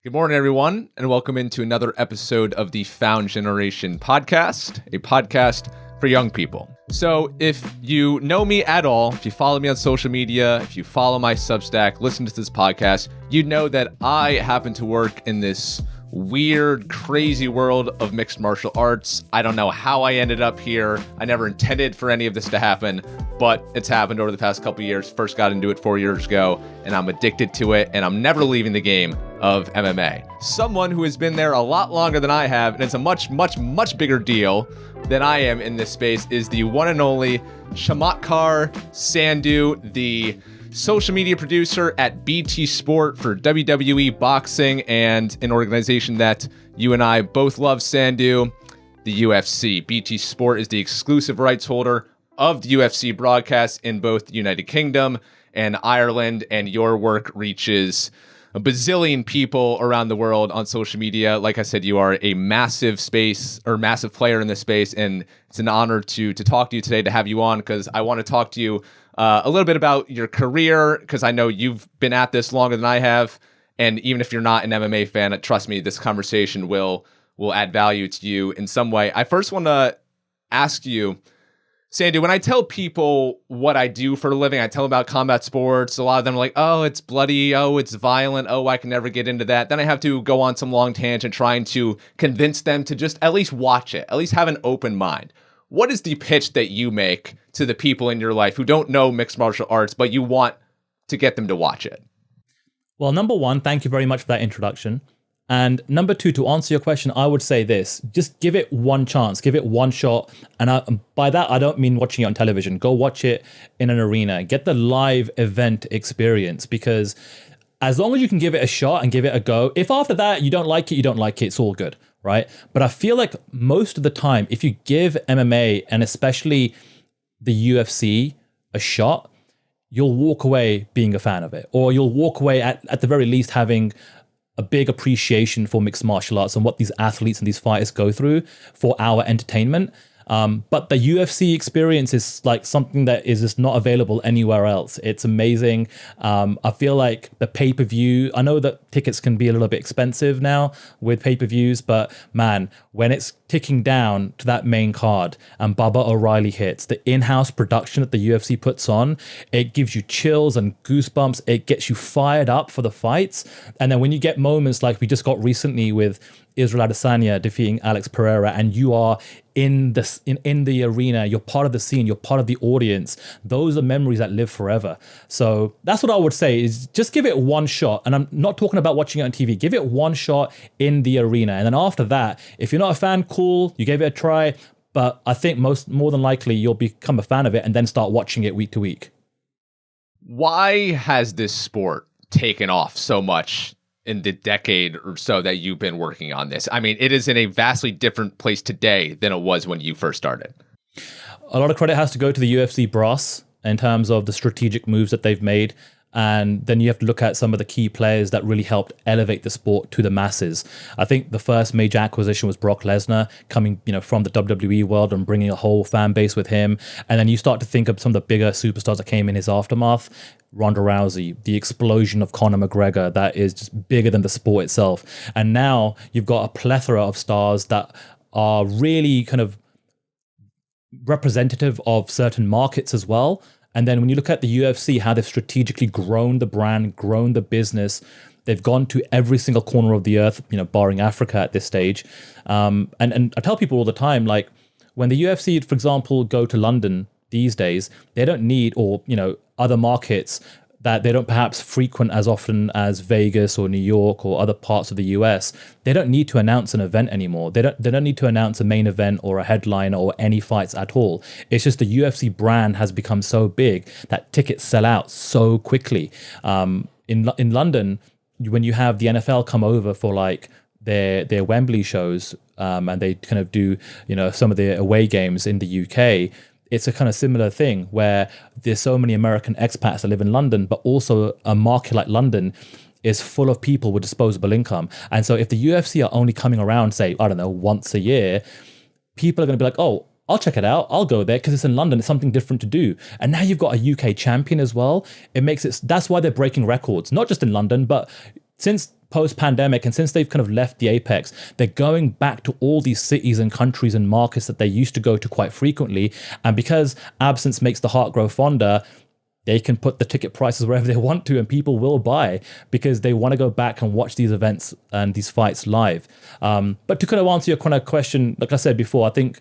Good morning, everyone, and welcome into another episode of the Found Generation podcast, a podcast for young people. So if you know me at all, if you follow me on social media, if you follow my Substack, listen to this podcast, you know that I happen to work in this weird, crazy world of mixed martial arts. I don't know how I ended up here. I never intended for any of this to happen, but it's happened over the past couple of years. First got into it 4 years ago, and I'm addicted to it, and I'm never leaving the game of MMA. Someone who has been there a lot longer than I have, and it's a much, much, much bigger deal than I am in this space, is the one and only Chamatkar Sandhu, the social media producer at BT Sport for WWE Boxing, and an organization that you and I both love, Sandhu, the UFC. BT Sport is the exclusive rights holder of the UFC broadcast in both the United Kingdom and Ireland, and your work reaches a bazillion people around the world on social media. Like I said, you are a massive player in this space, and it's an honor to talk to you today, to have you on, because I want to talk to you a little bit about your career, because I know you've been at this longer than I have, and even if you're not an MMA fan, trust me, this conversation will add value to you in some way. I first want to ask you, Sandhu, when I tell people what I do for a living, I tell them about combat sports. A lot of them are like, oh, it's bloody. Oh, it's violent. Oh, I can never get into that. Then I have to go on some long tangent trying to convince them to just at least watch it, at least have an open mind. What is the pitch that you make to the people in your life who don't know mixed martial arts, but you want to get them to watch it? Well, number one, thank you very much for that introduction. And number two, to answer your question, I would say this: just give it one chance, give it one shot. And by that, I don't mean watching it on television. Go watch it in an arena, get the live event experience, because as long as you can give it a shot and give it a go, if after that you don't like it, you don't like it, it's all good, right? But I feel like most of the time, if you give MMA and especially the UFC a shot, you'll walk away being a fan of it, or you'll walk away at the very least having a big appreciation for mixed martial arts and what these athletes and these fighters go through for our entertainment. But the UFC experience is like something that is just not available anywhere else. It's amazing. I feel like the pay-per-view, I know that tickets can be a little bit expensive now with pay-per-views, but man, when it's ticking down to that main card and Baba O'Reilly hits, the in-house production that the UFC puts on, it gives you chills and goosebumps. It gets you fired up for the fights. And then when you get moments like we just got recently with Israel Adesanya defeating Alex Pereira, and you are in the arena, you're part of the scene, you're part of the audience. Those are memories that live forever. So that's what I would say, is just give it one shot. And I'm not talking about watching it on TV. Give it one shot in the arena. And then after that, if you're not a fan, cool, you gave it a try. But I think more than likely you'll become a fan of it and then start watching it week to week. Why has this sport taken off so much in the decade or so that you've been working on this? I mean, it is in a vastly different place today than it was when you first started. A lot of credit has to go to the UFC brass in terms of the strategic moves that they've made. And then you have to look at some of the key players that really helped elevate the sport to the masses. I think the first major acquisition was Brock Lesnar, coming, from the WWE world and bringing a whole fan base with him. And then you start to think of some of the bigger superstars that came in his aftermath. Ronda Rousey, the explosion of Conor McGregor, that is just bigger than the sport itself. And now you've got a plethora of stars that are really kind of representative of certain markets as well. And then when you look at the UFC, how they've strategically grown the brand, grown the business, they've gone to every single corner of the earth, barring Africa at this stage. And I tell people all the time, like when the UFC, for example, go to London these days, they don't need, or, other markets that they don't perhaps frequent as often as Vegas or New York or other parts of the US. They don't need to announce an event anymore. They don't need to announce a main event or a headliner or any fights at all. It's just the UFC brand has become so big that tickets sell out so quickly. In London, when you have the NFL come over for like their Wembley shows, and they kind of do, some of the away games in the UK, it's a kind of similar thing where there's so many American expats that live in London, but also a market like London is full of people with disposable income. And so if the UFC are only coming around, say, I don't know, once a year, people are going to be like, oh, I'll check it out. I'll go there because it's in London. It's something different to do. And now you've got a UK champion as well. That's why they're breaking records, not just in London, but since post-pandemic, and since they've kind of left the apex, they're going back to all these cities and countries and markets that they used to go to quite frequently. And because absence makes the heart grow fonder, they can put the ticket prices wherever they want to, and people will buy because they want to go back and watch these events and these fights live. But to kind of answer your kind of question, like I said before, I think,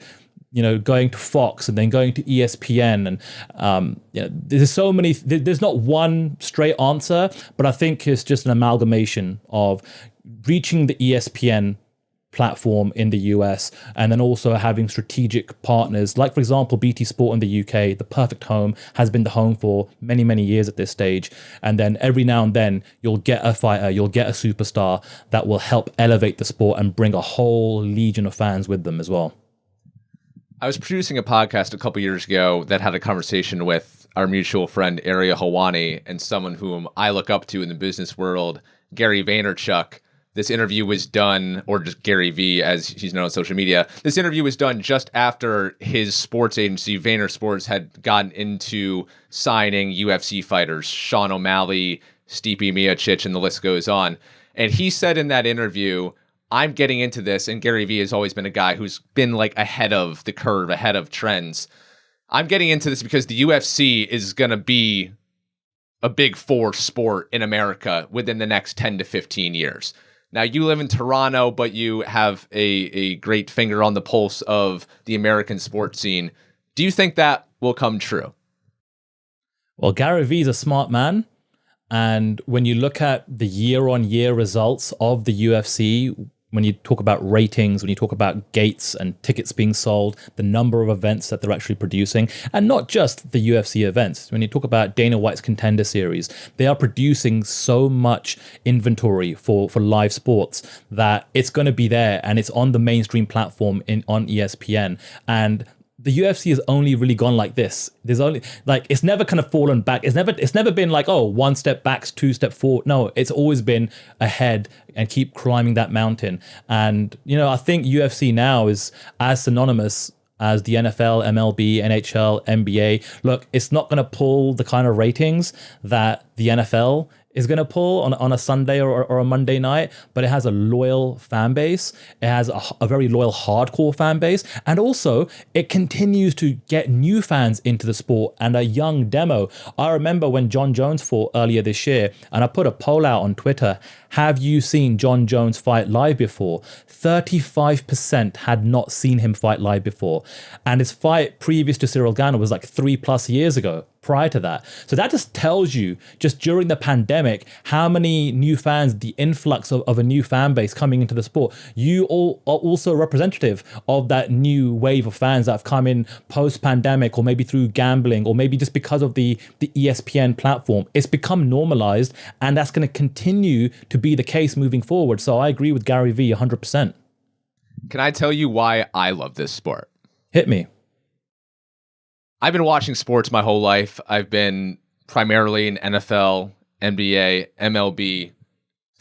going to Fox and then going to ESPN and, there's so many, there's not one straight answer, but I think it's just an amalgamation of reaching the ESPN platform in the US and then also having strategic partners like, for example, BT Sport in the UK. The perfect home has been the home for many, many years at this stage. And then every now and then you'll get a fighter, you'll get a superstar that will help elevate the sport and bring a whole legion of fans with them as well. I was producing a podcast a couple years ago that had a conversation with our mutual friend Ariel Helwani and someone whom I look up to in the business world, Gary Vaynerchuk. This interview was done, or just Gary V as he's known on social media. This interview was done just after his sports agency, Vayner Sports, had gotten into signing UFC fighters, Sean O'Malley, Stipe Miocic, and the list goes on. And he said in that interview, I'm getting into this, and Gary Vee has always been a guy who's been like ahead of the curve, ahead of trends. I'm getting into this because the UFC is going to be a big four sport in America within the next 10 to 15 years. Now, you live in Toronto, but you have a great finger on the pulse of the American sports scene. Do you think that will come true? Well, Gary Vee is a smart man. And when you look at the year-on-year results of the UFC, when you talk about ratings, when you talk about gates and tickets being sold, the number of events that they're actually producing, and not just the UFC events. When you talk about Dana White's Contender Series, they are producing so much inventory for live sports that it's going to be there, and it's on the mainstream platform on ESPN. And the UFC has only really gone like this. There's only it's never kind of fallen back. It's never been like, oh, one step back, two step forward. No, it's always been ahead and keep climbing that mountain. And I think UFC now is as synonymous as the NFL, MLB, NHL, NBA. Look, it's not going to pull the kind of ratings that the NFL is going to pull on a Sunday or a Monday night, but it has a loyal fan base. It has a very loyal hardcore fan base. And also, it continues to get new fans into the sport and a young demo. I remember when John Jones fought earlier this year, and I put a poll out on Twitter, have you seen John Jones fight live before? 35% had not seen him fight live before. And his fight previous to Cyril Gane was like 3+ years ago. Prior to that. So that just tells you, just during the pandemic, how many new fans, the influx of a new fan base coming into the sport. You all are also representative of that new wave of fans that have come in post-pandemic, or maybe through gambling, or maybe just because of the ESPN platform. It's become normalized, and that's going to continue to be the case moving forward. So I agree with Gary Vee 100%. Can I tell you why I love this sport? Hit me. I've been watching sports my whole life. I've been primarily an NFL, NBA, MLB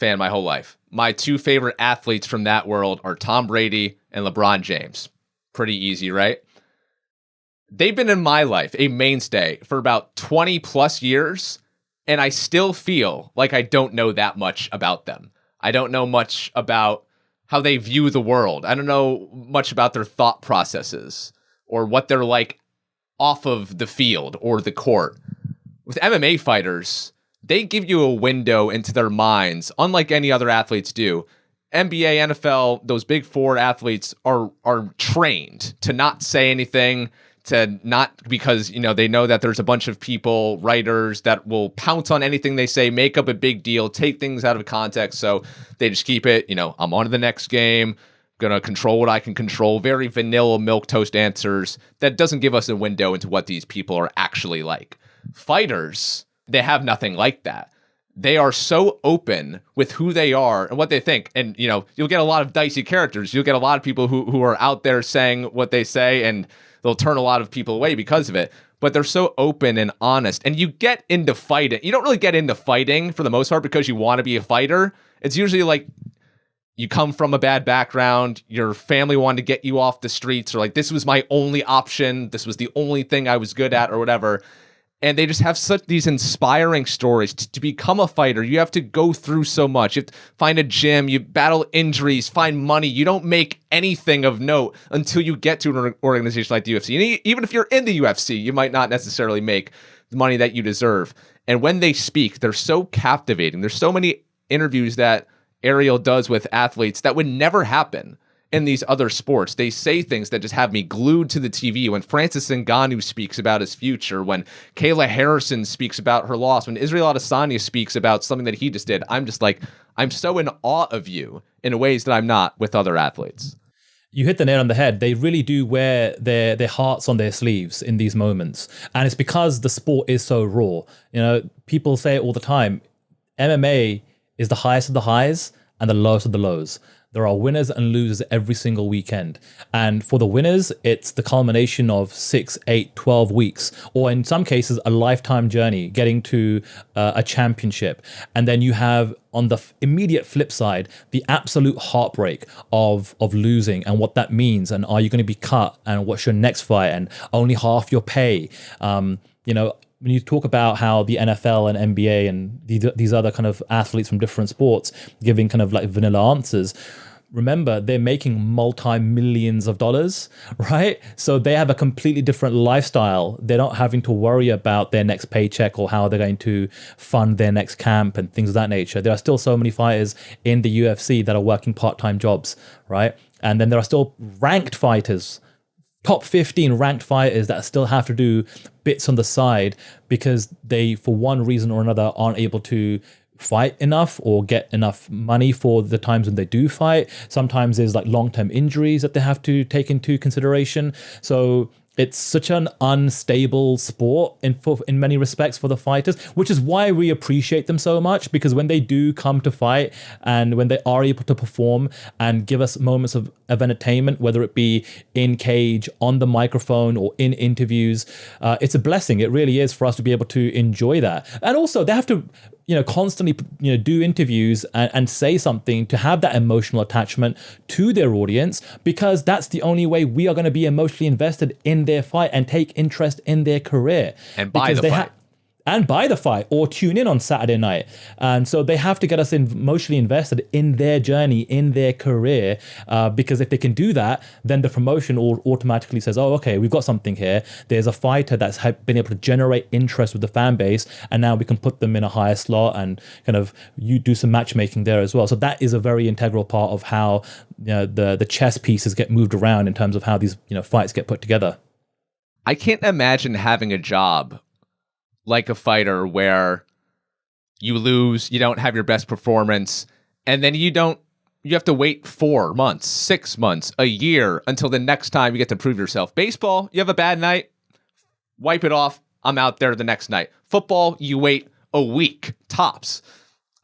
fan my whole life. My two favorite athletes from that world are Tom Brady and LeBron James. Pretty easy, right? They've been in my life a mainstay for about 20+ years, and I still feel like I don't know that much about them. I don't know much about how they view the world. I don't know much about their thought processes or what they're like off of the field or the court. With MMA fighters, they give you a window into their minds, unlike any other athletes do. NBA, NFL, those big four athletes are trained to not say anything, to not, because they know that there's a bunch of people, writers, that will pounce on anything they say, make up a big deal, take things out of context. So they just keep it, I'm on to the next game, gonna control what I can control. Very vanilla milquetoast answers that doesn't give us a window into what these people are actually like. Fighters, they have nothing like that. They are so open with who they are and what they think. And, you'll get a lot of dicey characters. You'll get a lot of people who are out there saying what they say, and they'll turn a lot of people away because of it. But they're so open and honest. And you get into fighting. You don't really get into fighting for the most part because you want to be a fighter. It's usually like you come from a bad background, your family wanted to get you off the streets, or like, this was my only option, this was the only thing I was good at, or whatever. And they just have such these inspiring stories. To become a fighter, you have to go through so much. You have to find a gym, you battle injuries, find money. You don't make anything of note until you get to an organization like the UFC. And even if you're in the UFC, you might not necessarily make the money that you deserve. And when they speak, they're so captivating. There's so many interviews that Ariel does with athletes that would never happen in these other sports. They say things that just have me glued to the TV. When Francis Ngannou speaks about his future, when Kayla Harrison speaks about her loss, when Israel Adesanya speaks about something that he just did, I'm just like, I'm so in awe of you in ways that I'm not with other athletes. You hit the nail on the head. They really do wear their hearts on their sleeves in these moments. And it's because the sport is so raw. You know, people say it all the time. MMA is the highest of the highs and the lowest of the lows. There are winners and losers every single weekend. And for the winners, it's the culmination of 6, 8, 12 weeks, or in some cases, a lifetime journey getting to a championship. And then you have, on the immediate flip side, the absolute heartbreak of losing and what that means. And are you going to be cut? And what's your next fight? And only half your pay. When you talk about how the NFL and NBA and these other kind of athletes from different sports giving kind of like vanilla answers, remember, they're making multi-millions of dollars, right? So they have a completely different lifestyle. They're not having to worry about their next paycheck or how they're going to fund their next camp and things of that nature. There are still so many fighters in the UFC that are working part-time jobs, right? And then there are still ranked fighters, top 15 ranked fighters that still have to do bits on the side because they, for one reason or another, aren't able to fight enough or get enough money for the times when they do fight. Sometimes there's like long-term injuries that they have to take into consideration. So it's such an unstable sport in many respects for the fighters, which is why we appreciate them so much, because when they do come to fight and when they are able to perform and give us moments of entertainment, whether it be in cage, on the microphone, or in interviews, it's a blessing. It really is for us to be able to enjoy that. And also they have to constantly do interviews and say something to have that emotional attachment to their audience, because that's the only way we are going to be emotionally invested in their fight and take interest in their career. And buy the fight. And buy the fight or tune in on Saturday night. And so they have to get us emotionally invested in their journey, in their career, because if they can do that, then the promotion automatically says, oh, okay, we've got something here. There's a fighter that's been able to generate interest with the fan base, and now we can put them in a higher slot and kind of you do some matchmaking there as well. So that is a very integral part of how the chess pieces get moved around in terms of how these fights get put together. I can't imagine having a job like a fighter where you lose, you don't have your best performance, and then you have to wait 4 months, 6 months, a year until the next time you get to prove yourself. Baseball, you have a bad night, wipe it off, I'm out there the next night. Football, you wait a week, tops.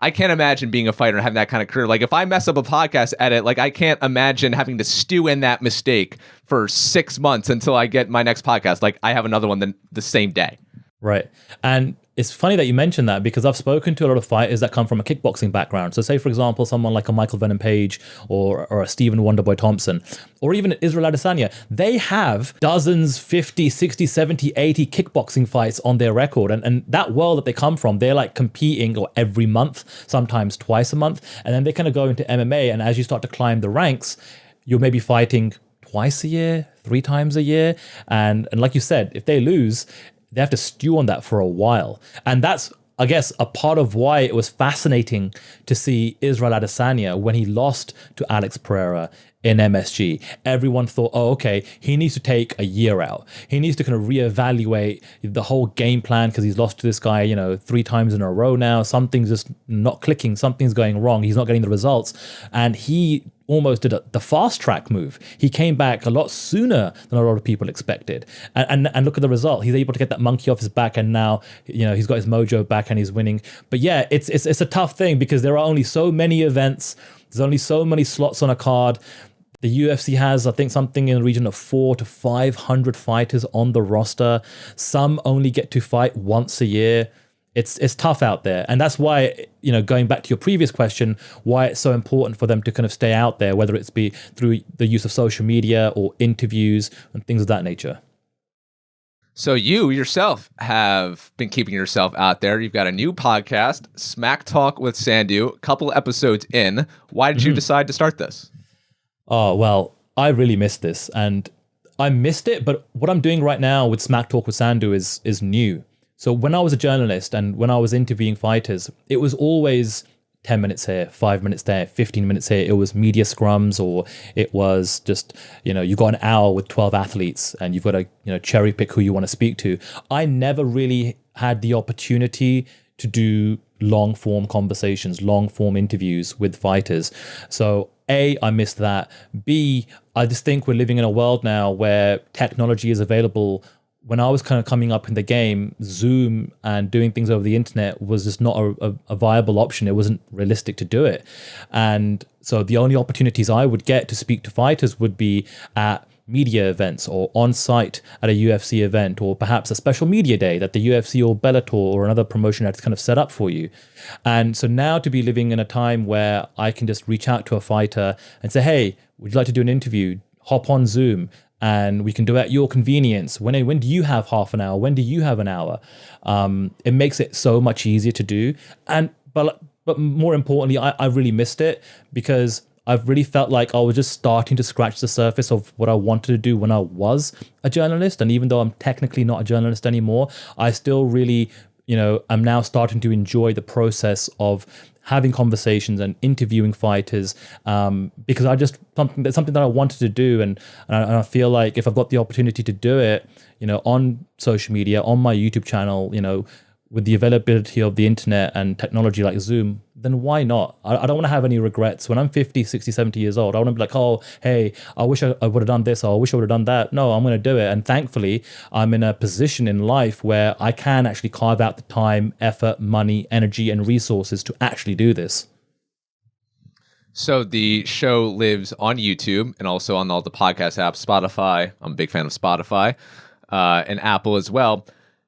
I can't imagine being a fighter and having that kind of career. Like if I mess up a podcast edit, like I can't imagine having to stew in that mistake for 6 months until I get my next podcast. Like I have another one the same day. Right. And it's funny that you mentioned that, because I've spoken to a lot of fighters that come from a kickboxing background. So say, for example, someone like a Michael Venom Page or a Stephen Wonderboy Thompson, or even Israel Adesanya, they have dozens, 50, 60, 70, 80 kickboxing fights on their record. And that world that they come from, they're like competing every month, sometimes twice a month. And then they kind of go into MMA. And as you start to climb the ranks, you're maybe fighting twice a year, 3 times a year. And like you said, if they lose, they have to stew on that for a while. And that's, I guess, a part of why it was fascinating to see Israel Adesanya when he lost to Alex Pereira in MSG. Everyone thought, oh, okay, he needs to take a year out. He needs to kind of reevaluate the whole game plan because he's lost to this guy, 3 times in a row now. Something's just not clicking. Something's going wrong. He's not getting the results. And he almost did the fast track move. He came back a lot sooner than a lot of people expected. And look at the result. He's able to get that monkey off his back, and now he's got his mojo back and he's winning. But yeah, it's a tough thing because there are only so many events. There's only so many slots on a card. The UFC has, I think, something in the region of 400 to 500 fighters on the roster. Some only get to fight once a year. It's tough out there. And that's why, going back to your previous question, why it's so important for them to kind of stay out there, whether it's be through the use of social media or interviews and things of that nature. So you yourself have been keeping yourself out there. You've got a new podcast, Smack Talk with Sandhu, a couple episodes in. Why did you decide to start this? Oh, well, I really missed this, and I missed it, but what I'm doing right now with Smack Talk with Sandhu is new. So when I was a journalist and when I was interviewing fighters, it was always 10 minutes here, 5 minutes there, 15 minutes here. It was media scrums, or it was just, you got an hour with 12 athletes and you've got to, cherry pick who you want to speak to. I never really had the opportunity to do long form conversations, long form interviews with fighters. So A, I missed that. B, I just think we're living in a world now where technology is available. When I was kind of coming up in the game, Zoom and doing things over the internet was just not a viable option. It wasn't realistic to do it. And so the only opportunities I would get to speak to fighters would be at media events or on site at a UFC event, or perhaps a special media day that the UFC or Bellator or another promotion had kind of set up for you. And so now to be living in a time where I can just reach out to a fighter and say, hey, would you like to do an interview? Hop on Zoom. And we can do it at your convenience. When do you have half an hour? When do you have an hour? It makes it so much easier to do. But more importantly, I really missed it because I've really felt like I was just starting to scratch the surface of what I wanted to do when I was a journalist. And even though I'm technically not a journalist anymore, I still really, I'm now starting to enjoy the process of having conversations and interviewing fighters, because that's something that I wanted to do, and I feel like if I've got the opportunity to do it, on social media, on my YouTube channel, with the availability of the internet and technology like Zoom, then why not? I don't want to have any regrets. When I'm 50, 60, 70 years old, I want to be like, oh, hey, I wish I would have done this, or I wish I would have done that. No, I'm going to do it. And thankfully, I'm in a position in life where I can actually carve out the time, effort, money, energy, and resources to actually do this. So the show lives on YouTube and also on all the podcast apps, Spotify. I'm a big fan of Spotify, and Apple as well.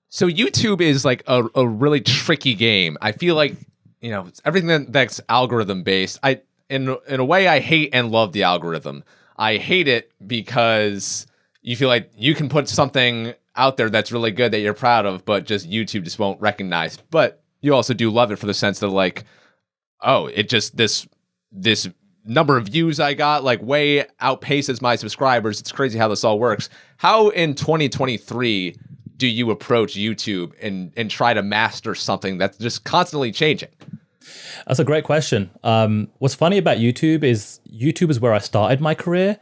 So YouTube is like a really tricky game. I feel like, it's everything that's algorithm based. In a way, I hate and love the algorithm. I hate it because you feel like you can put something out there that's really good that you're proud of, but just YouTube just won't recognize. But you also do love it for the sense that like, oh, it just this number of views I got like way outpaces my subscribers. It's crazy how this all works. How in 2023 do you approach YouTube and try to master something that's just constantly changing? That's a great question. What's funny about YouTube is where I started my career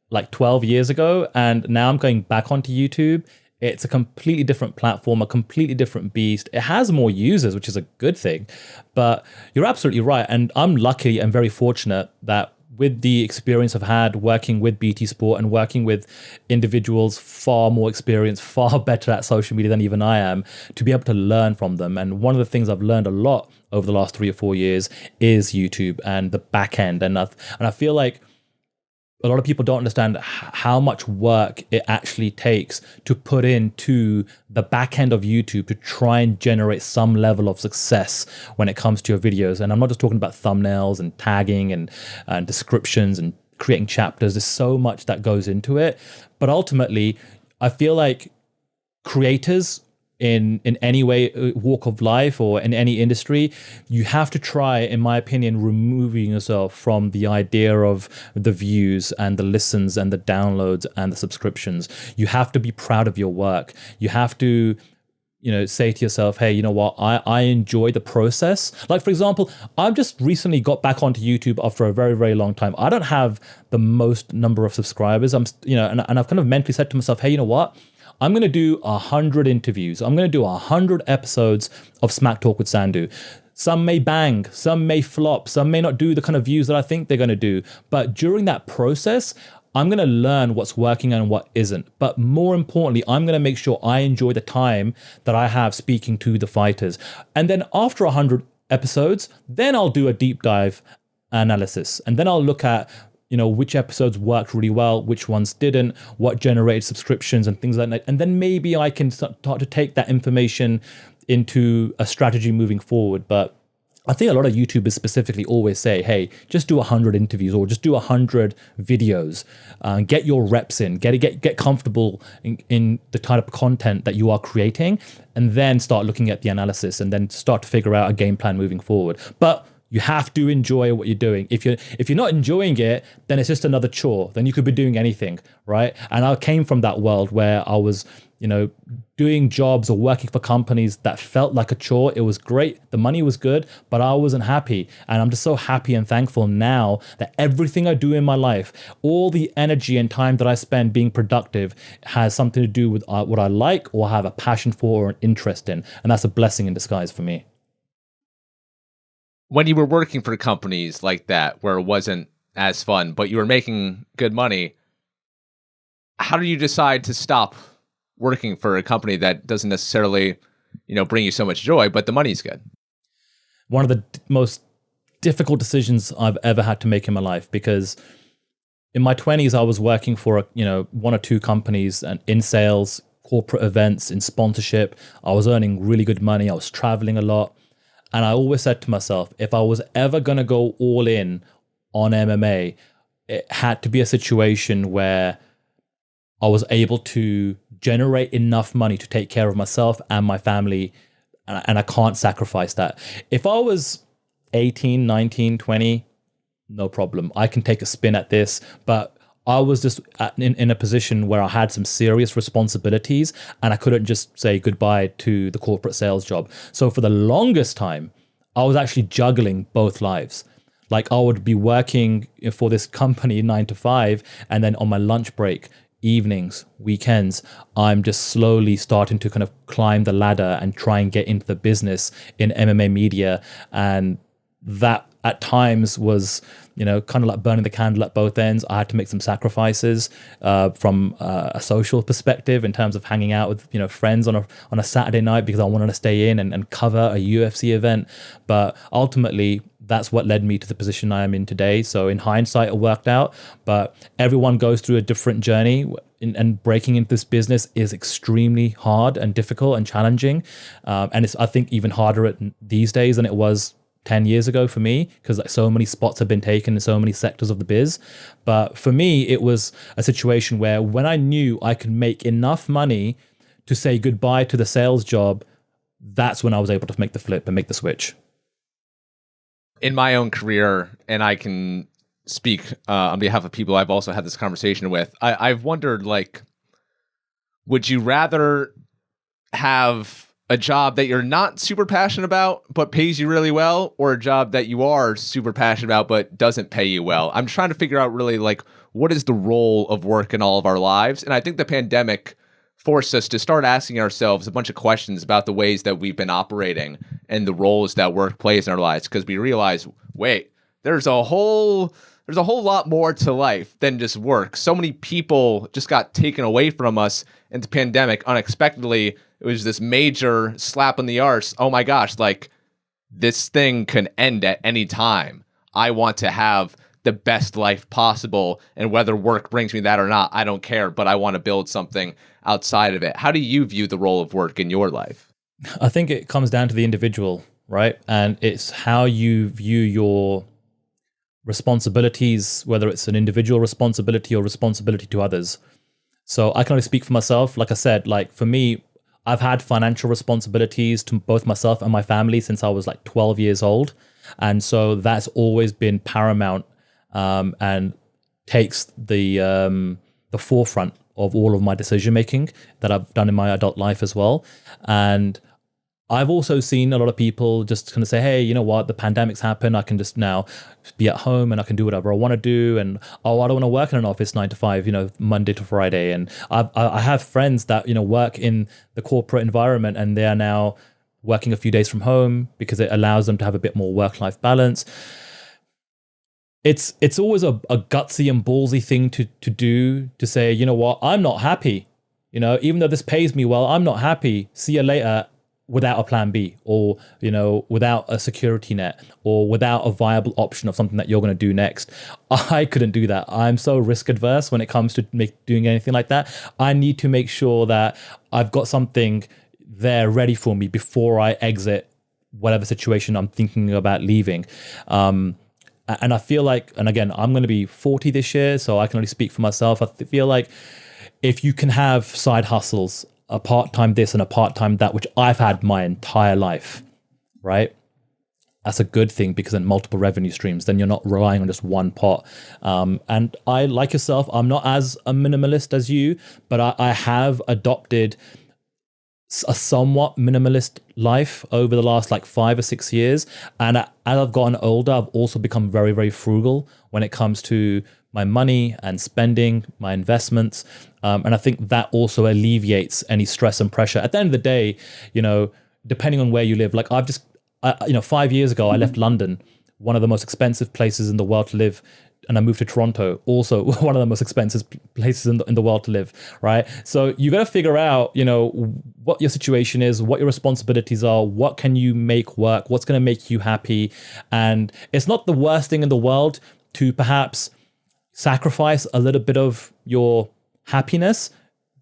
like 12 years ago. And now I'm going back onto YouTube. It's a completely different platform, a completely different beast. It has more users, which is a good thing. But you're absolutely right. And I'm lucky and very fortunate that with the experience I've had working with BT Sport and working with individuals far more experienced, far better at social media than even I am, to be able to learn from them. And one of the things I've learned a lot over the last 3 or 4 years is YouTube and the back end. And I feel like a lot of people don't understand how much work it actually takes to put into the back end of YouTube to try and generate some level of success when it comes to your videos. And I'm not just talking about thumbnails and tagging and descriptions and creating chapters. There's so much that goes into it. But ultimately, I feel like creators in any way, walk of life or in any industry, you have to try, in my opinion, removing yourself from the idea of the views and the listens and the downloads and the subscriptions. You have to be proud of your work. You have to, say to yourself, hey, you know what? I enjoy the process. Like, for example, I've just recently got back onto YouTube after a very, very long time. I don't have the most number of subscribers. And I've kind of mentally said to myself, hey, you know what? I'm going to do 100 interviews. I'm going to do 100 episodes of Smack Talk with Sandhu. Some may bang, some may flop, some may not do the kind of views that I think they're going to do. But during that process, I'm going to learn what's working and what isn't. But more importantly, I'm going to make sure I enjoy the time that I have speaking to the fighters. And then after 100 episodes, then I'll do a deep dive analysis. And then I'll look at which episodes worked really well, which ones didn't, what generated subscriptions and things like that. And then maybe I can start to take that information into a strategy moving forward. But I think a lot of YouTubers specifically always say, hey, just do 100 interviews or just do 100 videos, get your reps in, get comfortable in the type of content that you are creating, and then start looking at the analysis and then start to figure out a game plan moving forward. But you have to enjoy what you're doing. If you're not enjoying it, then it's just another chore. Then you could be doing anything, right? And I came from that world where I was, doing jobs or working for companies that felt like a chore. It was great. The money was good, but I wasn't happy. And I'm just so happy and thankful now that everything I do in my life, all the energy and time that I spend being productive has something to do with what I like or have a passion for or an interest in. And that's a blessing in disguise for me. When you were working for companies like that, where it wasn't as fun, but you were making good money, how do you decide to stop working for a company that doesn't necessarily, bring you so much joy, but the money's good? One of the most difficult decisions I've ever had to make in my life, because in my 20s, I was working for, one or two companies and in sales, corporate events, in sponsorship. I was earning really good money. I was traveling a lot. And I always said to myself, if I was ever going to go all in on MMA, it had to be a situation where I was able to generate enough money to take care of myself and my family, and I can't sacrifice that. If I was 18, 19, 20, no problem. I can take a spin at this, but I was just in a position where I had some serious responsibilities and I couldn't just say goodbye to the corporate sales job. So for the longest time, I was actually juggling both lives. Like I would be working for this company 9 to 5, and then on my lunch break, evenings, weekends, I'm just slowly starting to kind of climb the ladder and try and get into the business in MMA media. And that at times was, kind of like burning the candle at both ends. I had to make some sacrifices from a social perspective in terms of hanging out with, friends on a Saturday night because I wanted to stay in and cover a UFC event. But ultimately, that's what led me to the position I am in today. So in hindsight, it worked out, but everyone goes through a different journey, and breaking into this business is extremely hard and difficult and challenging. And it's, I think, even harder these days than it was 10 years ago for me, because like so many spots have been taken in so many sectors of the biz. But for me, it was a situation where when I knew I could make enough money to say goodbye to the sales job, that's when I was able to make the flip and make the switch. In my own career, and I can speak on behalf of people I've also had this conversation with, I've wondered, like, would you rather have a job that you're not super passionate about but pays you really well, or a job that you are super passionate about but doesn't pay you well? I'm trying to figure out really, like, what is the role of work in all of our lives? And I think the pandemic forced us to start asking ourselves a bunch of questions about the ways that we've been operating and the roles that work plays in our lives, because we realize, wait, there's a whole lot more to life than just work. So many people just got taken away from us in the pandemic unexpectedly. It was this major slap in the arse. Oh my gosh, like, this thing can end at any time. I want to have the best life possible, and whether work brings me that or not, I don't care, but I want to build something outside of it. How do you view the role of work in your life? I think it comes down to the individual, right? And it's how you view your responsibilities, whether it's an individual responsibility or responsibility to others. So I can only speak for myself. Like I said, like for me, I've had financial responsibilities to both myself and my family since I was like 12 years old. And so that's always been paramount, and takes the forefront of all of my decision making that I've done in my adult life as well. And I've also seen a lot of people just kind of say, hey, you know what, the pandemic's happened, I can just now be at home and I can do whatever I want to do. And, oh, I don't want to work in an office 9 to 5, Monday to Friday. And I have friends that, work in the corporate environment, and they are now working a few days from home because it allows them to have a bit more work-life balance. It's always a gutsy and ballsy thing to do, to say, you know what, I'm not happy. Even though this pays me well, I'm not happy. See you later, without a plan B, or, without a security net, or without a viable option of something that you're going to do next. I couldn't do that. I'm so risk adverse when it comes to doing anything like that. I need to make sure that I've got something there ready for me before I exit whatever situation I'm thinking about leaving. And I feel like, and again, I'm going to be 40 this year, so I can only speak for myself. I feel like if you can have side hustles, a part-time this and a part-time that, which I've had my entire life, right? That's a good thing because then multiple revenue streams, then you're not relying on just one pot. And I, like yourself, I'm not as a minimalist as you, but I have adopted a somewhat minimalist life over the last like 5 or 6 years. And as I've gotten older, I've also become very, very frugal when it comes to my money and spending, my investments. And I think that also alleviates any stress and pressure. At the end of the day, you know, depending on where you live, like 5 years ago, I left London, one of the most expensive places in the world to live. And I moved to Toronto, also one of the most expensive places in the world to live, right? So you got to figure out, you know, what your situation is, what your responsibilities are, what can you make work, what's going to make you happy. And it's not the worst thing in the world to perhaps sacrifice a little bit of your happiness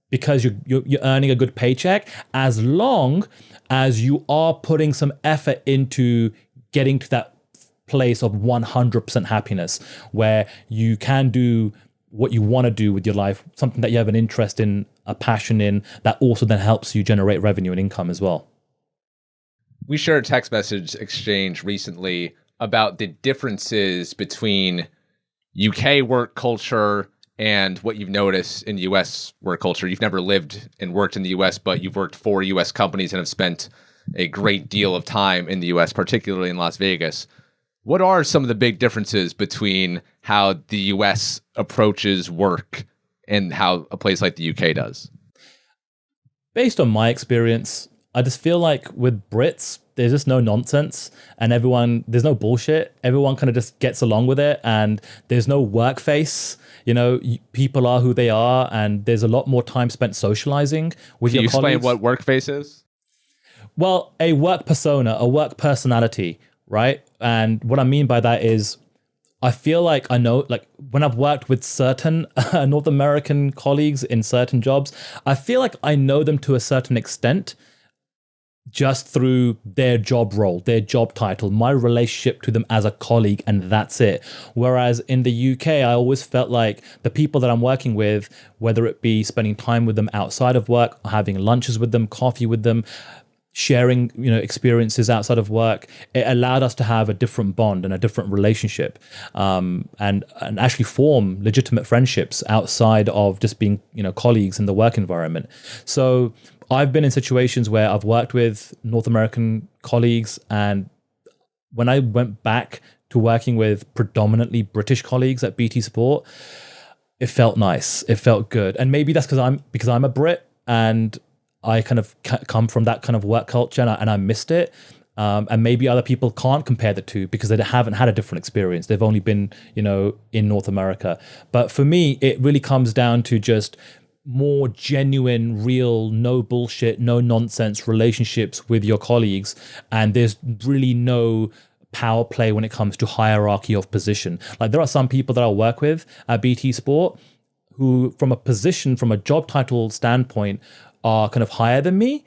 because you're earning a good paycheck, as long as you are putting some effort into getting to that place of 100% happiness where you can do what you want to do with your life, something that you have an interest in, a passion in, that also then helps you generate revenue and income as well. We shared a text message exchange recently about the differences between UK work culture and what you've noticed in US work culture. You've never lived and worked in the US, but you've worked for US companies and have spent a great deal of time in the US, particularly in Las Vegas. What are some of the big differences between how the US approaches work and how a place like the UK does? Based on my experience, I just feel like with Brits, there's just no nonsense and there's no bullshit. Everyone kind of just gets along with it and there's no work face. You know, people are who they are and there's a lot more time spent socializing with your colleagues. Can you explain what work face is? Well, a work persona, a work personality, right? And what I mean by that is I feel like I know, like when I've worked with certain North American colleagues in certain jobs, I feel like I know them to a certain extent just through their job role, their job title, my relationship to them as a colleague, and that's it. Whereas in the UK, I always felt like the people that I'm working with, whether it be spending time with them outside of work, having lunches with them, coffee with them, sharing, you know, experiences outside of work, it allowed us to have a different bond and a different relationship, and actually form legitimate friendships outside of just being, you know, colleagues in the work environment. So I've been in situations where I've worked with North American colleagues, and when I went back to working with predominantly British colleagues at BT Sport, it felt nice. It felt good. And maybe that's because I'm a Brit and I kind of come from that kind of work culture and I missed it. And maybe other people can't compare the two because they haven't had a different experience. They've only been, you know, in North America. But for me, it really comes down to just more genuine, real, no bullshit, no nonsense relationships with your colleagues. And there's really no power play when it comes to hierarchy of position. Like there are some people that I work with at BT Sport who from a job title standpoint are kind of higher than me.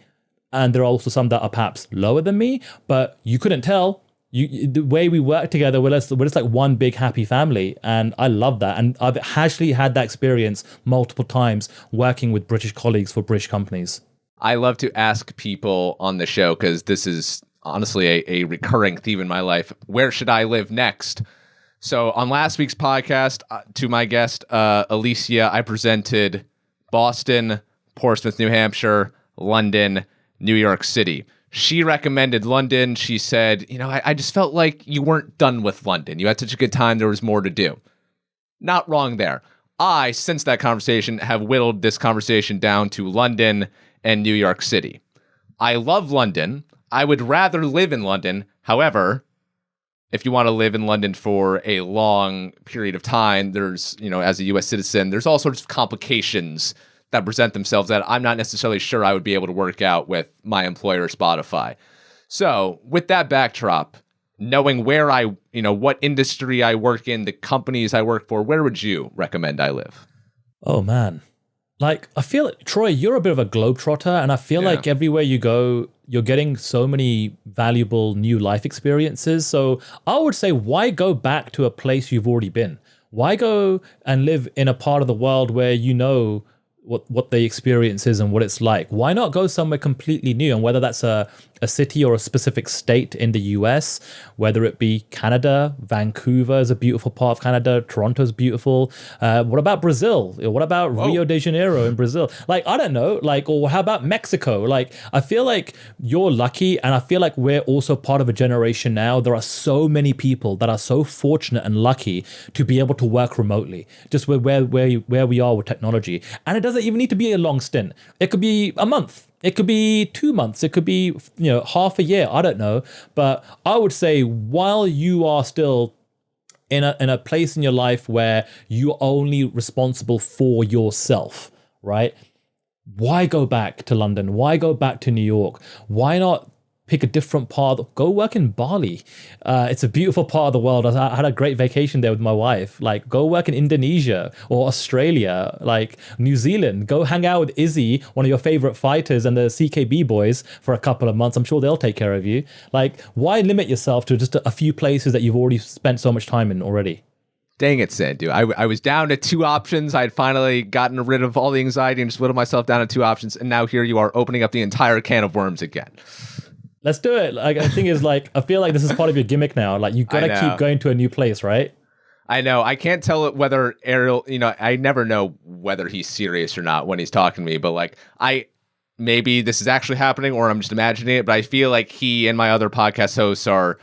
And there are also some that are perhaps lower than me, but you couldn't tell. The way we work together, we're just like one big happy family. And I love that. And I've actually had that experience multiple times working with British colleagues for British companies. I love to ask people on the show, because this is honestly a recurring theme in my life. Where should I live next? So on last week's podcast, to my guest, Alicia, I presented Boston, Portsmouth, New Hampshire, London, New York City. She recommended London. She said, you know, I just felt like you weren't done with London. You had such a good time. There was more to do. Not wrong there. I, since that conversation, have whittled this conversation down to London and New York City. I love London. I would rather live in London. However, if you want to live in London for a long period of time, there's, you know, as a US citizen, there's all sorts of complications that present themselves that I'm not necessarily sure I would be able to work out with my employer, Spotify. So with that backdrop, knowing where what industry I work in, the companies I work for, where would you recommend I live? Oh, man. Like, I feel, Troy, you're a bit of a globetrotter, and I feel like everywhere you go you're getting so many valuable new life experiences. So I would say, why go back to a place you've already been? Why go and live in a part of the world where you know what the experience is and what it's like? Why not go somewhere completely new? And whether that's a city or a specific state in the US, whether it be Canada, Vancouver is a beautiful part of Canada, Toronto's beautiful. What about Brazil? What about Rio de Janeiro in Brazil? Like, I don't know, like, or how about Mexico? Like, I feel like you're lucky, and I feel like we're also part of a generation now. There are so many people that are so fortunate and lucky to be able to work remotely, just where we are with technology. And it doesn't even need to be a long stint. It could be a month. It could be 2 months. It could be, half a year. I don't know. But I would say, while you are still in a place in your life where you're only responsible for yourself, right? Why go back to London? Why go back to New York? Why not pick a different part? Go work in Bali. It's a beautiful part of the world. I had a great vacation there with my wife. Like, go work in Indonesia or Australia, like New Zealand. Go hang out with Izzy, one of your favorite fighters, and the CKB boys for a couple of months. I'm sure they'll take care of you. Like, why limit yourself to just a few places that you've already spent so much time in already? Dang it, Sandhu. I was down to 2 options. I had finally gotten rid of all the anxiety and just whittled myself down to 2 options. And now here you are opening up the entire can of worms again. Let's do it. Like, the thing is, like, I feel like this is part of your gimmick now. Like, you gotta keep going to a new place, right? I know. I can't tell whether Ariel, I never know whether he's serious or not when he's talking to me, but like, maybe this is actually happening or I'm just imagining it, but I feel like he and my other podcast hosts are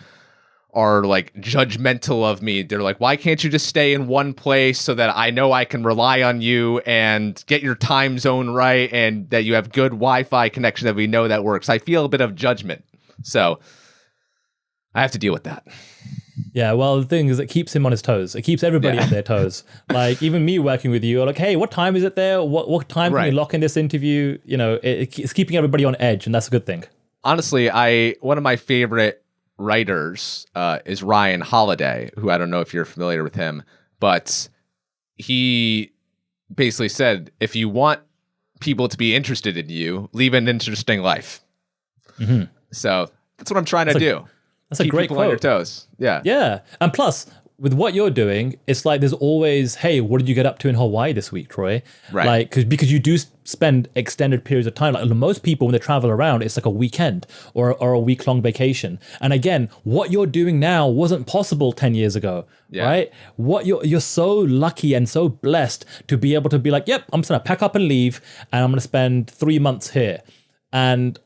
like judgmental of me. They're like, why can't you just stay in one place so that I know I can rely on you and get your time zone right and that you have good Wi-Fi connection that we know that works? I feel a bit of judgment. So I have to deal with that. Yeah, well, the thing is, it keeps him on his toes. It keeps everybody on their toes. Like, even me working with you, like, hey, what time is it there? What time can you lock in this interview? It's keeping everybody on edge, and that's a good thing. Honestly, one of my favorite writers is Ryan Holiday, who I don't know if you're familiar with him, but he basically said, if you want people to be interested in you, leave an interesting life. Mm-hmm. So that's what I'm trying to do. That's a great quote. On your toes. Yeah. Yeah. And plus, with what you're doing, it's like there's always, hey, what did you get up to in Hawaii this week, Troy? Right. Like, because you do spend extended periods of time. Like, most people, when they travel around, it's like a weekend or a week-long vacation. And again, what you're doing now wasn't possible 10 years ago, right? What you're so lucky and so blessed to be able to be like, yep, I'm just going to pack up and leave, and I'm going to spend 3 months here. And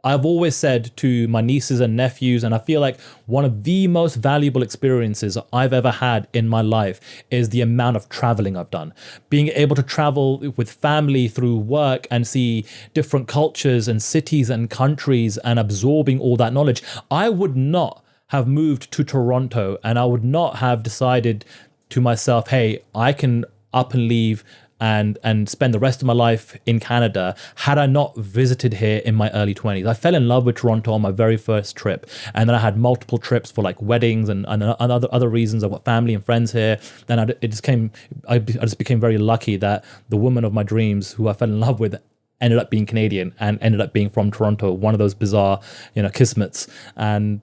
I've always said to my nieces and nephews, and I feel like one of the most valuable experiences I've ever had in my life is the amount of traveling I've done. Being able to travel with family through work and see different cultures and cities and countries and absorbing all that knowledge. I would not have moved to Toronto, and I would not have decided to myself, hey, I can up and leave and spend the rest of my life in Canada had I not visited here in my early 20s. I fell in love with Toronto on my very first trip, and then I had multiple trips for like weddings and other reasons. I've got family and friends here. Then I just became very lucky that the woman of my dreams, who I fell in love with, ended up being Canadian and ended up being from Toronto. One of those bizarre, kismets. And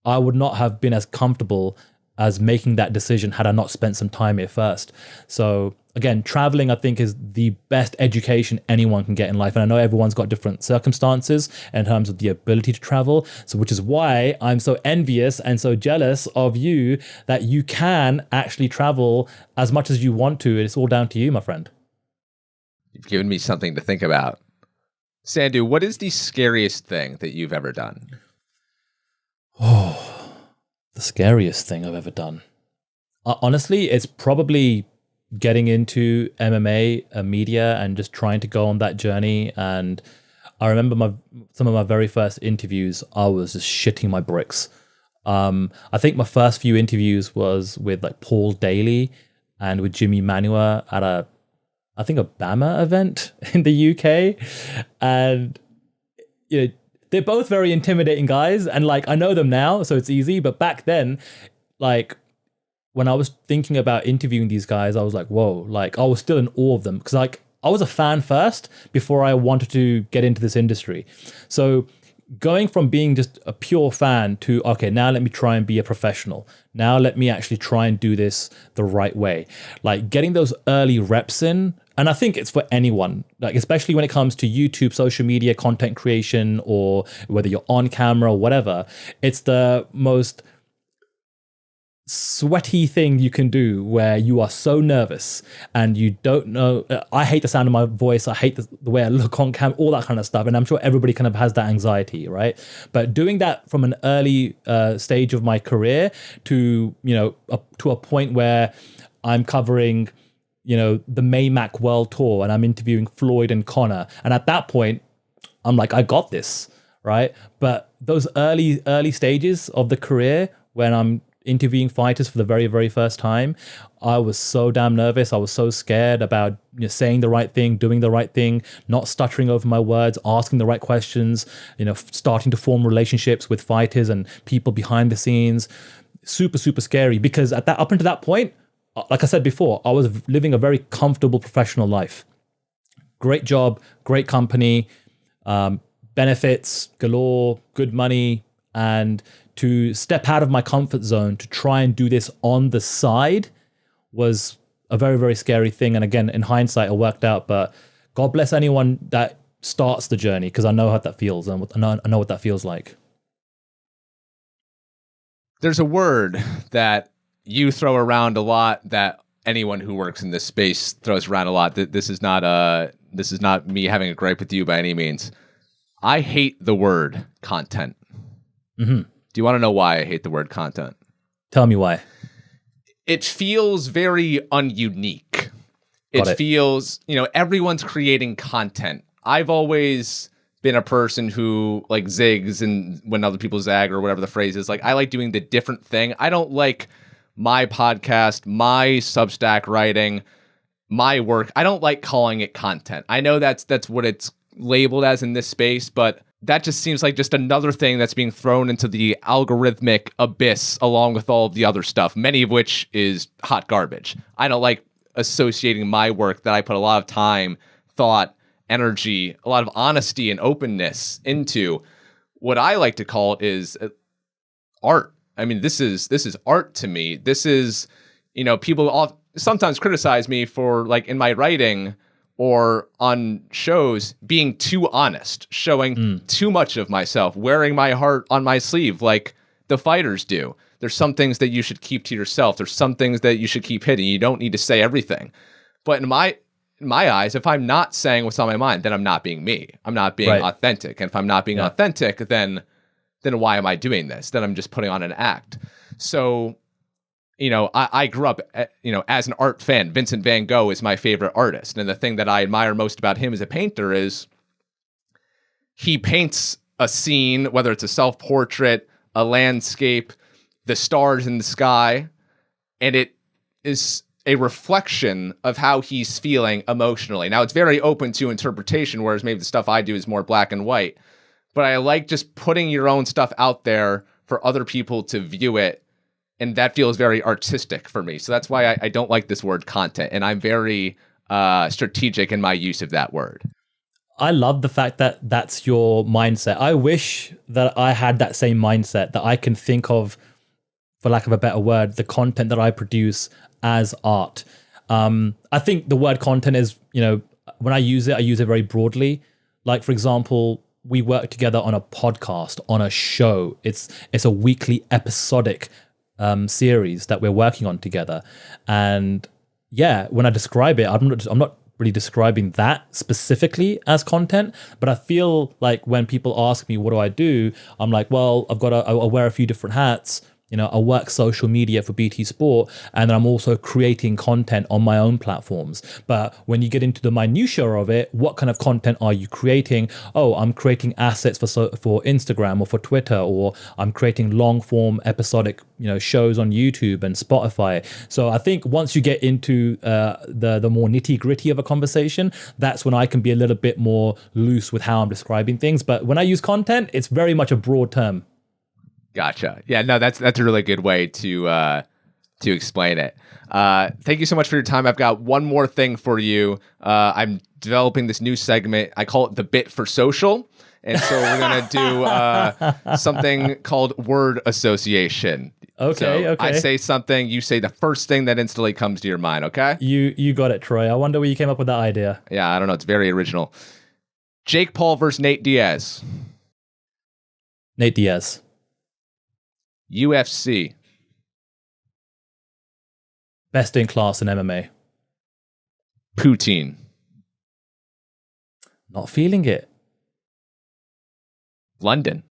I would not have been as comfortable as making that decision had I not spent some time here first. So again, traveling, I think, is the best education anyone can get in life. And I know everyone's got different circumstances in terms of the ability to travel. So which is why I'm so envious and so jealous of you that you can actually travel as much as you want to. It's all down to you, my friend. You've given me something to think about. Sandhu, what is the scariest thing that you've ever done? Oh, the scariest thing I've ever done. Honestly, it's probably getting into MMA media and just trying to go on that journey. And I remember some of my very first interviews, I was just shitting my bricks. I think my first few interviews was with like Paul Daly and with Jimmy Manua at a BAMA event in the UK. And they're both very intimidating guys, and like I know them now, so it's easy. But back then, like when I was thinking about interviewing these guys, I was like, whoa, like I was still in awe of them because like I was a fan first before I wanted to get into this industry. So going from being just a pure fan to, okay, now let me try and be a professional. Now let me actually try and do this the right way. Like getting those early reps in, and I think it's for anyone, like especially when it comes to YouTube, social media, content creation, or whether you're on camera or whatever, it's the most sweaty thing you can do where you are so nervous and you don't know. I hate the sound of my voice. I hate the way I look on camera, all that kind of stuff. And I'm sure everybody kind of has that anxiety, right? But doing that from an early stage of my career to, to a point where I'm covering, the Maymac World Tour and I'm interviewing Floyd and Connor. And at that point, I'm like, I got this, right? But those early stages of the career when I'm interviewing fighters for the very, very first time, I was so damn nervous. I was so scared about saying the right thing, doing the right thing, not stuttering over my words, asking the right questions, starting to form relationships with fighters and people behind the scenes. Super, super scary because up until that point, like I said before, I was living a very comfortable professional life. Great job, great company, benefits galore, good money, and to step out of my comfort zone to try and do this on the side was a very, very scary thing. And again, in hindsight, it worked out. But God bless anyone that starts the journey because I know how that feels and I know what that feels like. There's a word that you throw around a lot that anyone who works in this space throws around a lot. This is not me having a gripe with you by any means. I hate the word content. Mm-hmm. Do you want to know why I hate the word content? Tell me why. It feels very ununique. It feels, everyone's creating content. I've always been a person who like zigs and when other people zag or whatever the phrase is. Like I like doing the different thing. I don't like my podcast, my Substack writing, my work. I don't like calling it content. I know that's what it's labeled as in this space, but that just seems like just another thing that's being thrown into the algorithmic abyss along with all of the other stuff, many of which is hot garbage. I don't like associating my work that I put a lot of time, thought, energy, a lot of honesty and openness into. What I like to call it is art. I mean, this is art to me. This is, people sometimes criticize me for like in my writing or on shows being too honest, showing too much of myself, wearing my heart on my sleeve like the fighters do. There's some things that you should keep to yourself. There's some things that you should keep hidden. You don't need to say everything. But in my eyes, if I'm not saying what's on my mind, then I'm not being me. I'm not being authentic. And if I'm not being authentic, then why am I doing this? Then I'm just putting on an act. So I grew up, as an art fan. Vincent van Gogh is my favorite artist. And the thing that I admire most about him as a painter is he paints a scene, whether it's a self-portrait, a landscape, the stars in the sky, and it is a reflection of how he's feeling emotionally. Now, it's very open to interpretation, whereas maybe the stuff I do is more black and white. But I like just putting your own stuff out there for other people to view it. And that feels very artistic for me. So that's why I don't like this word content. And I'm very strategic in my use of that word. I love the fact that that's your mindset. I wish that I had that same mindset, that I can think of, for lack of a better word, the content that I produce as art. I think the word content is, when I use it very broadly. Like, for example, we work together on a podcast, on a show. It's a weekly episodic series that we're working on together. And yeah, when I describe it, I'm not really describing that specifically as content, but I feel like when people ask me, what do? I'm like, well, I wear a few different hats. I work social media for BT Sport, and then I'm also creating content on my own platforms. But when you get into the minutiae of it, what kind of content are you creating? Oh, I'm creating assets for Instagram or for Twitter, or I'm creating long form episodic, shows on YouTube and Spotify. So I think once you get into the more nitty gritty of a conversation, that's when I can be a little bit more loose with how I'm describing things. But when I use content, it's very much a broad term. Gotcha. Yeah, no, that's a really good way to explain it. Thank you so much for your time. I've got one more thing for you. I'm developing this new segment. I call it the Bit for Social. And so we're going to do something called word association. Okay, so okay. I say something, you say the first thing that instantly comes to your mind, okay? You got it, Troy. I wonder where you came up with that idea. Yeah, I don't know. It's very original. Jake Paul versus Nate Diaz. Nate Diaz. UFC. Best in class in MMA. Poutine. Not feeling it. London.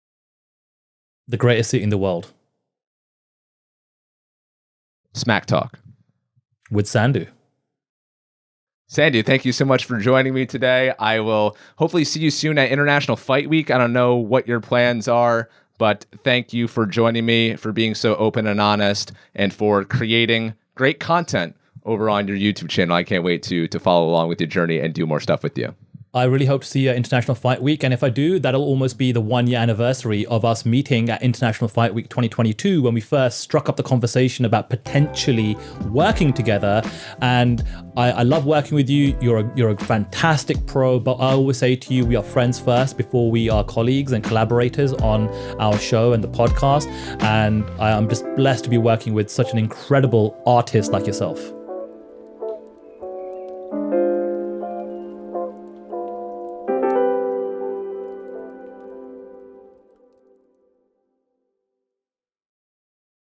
The greatest city in the world. Smack Talk. With Sandhu. Sandhu, thank you so much for joining me today. I will hopefully see you soon at International Fight Week. I don't know what your plans are, but thank you for joining me, for being so open and honest, and for creating great content over on your YouTube channel. I can't wait to follow along with your journey and do more stuff with you. I really hope to see you at International Fight Week. And if I do, that'll almost be the 1-year anniversary of us meeting at International Fight Week 2022, when we first struck up the conversation about potentially working together. And I love working with you. You're a fantastic pro, but I always say to you, we are friends first before we are colleagues and collaborators on our show and the podcast. And I'm just blessed to be working with such an incredible artist like yourself.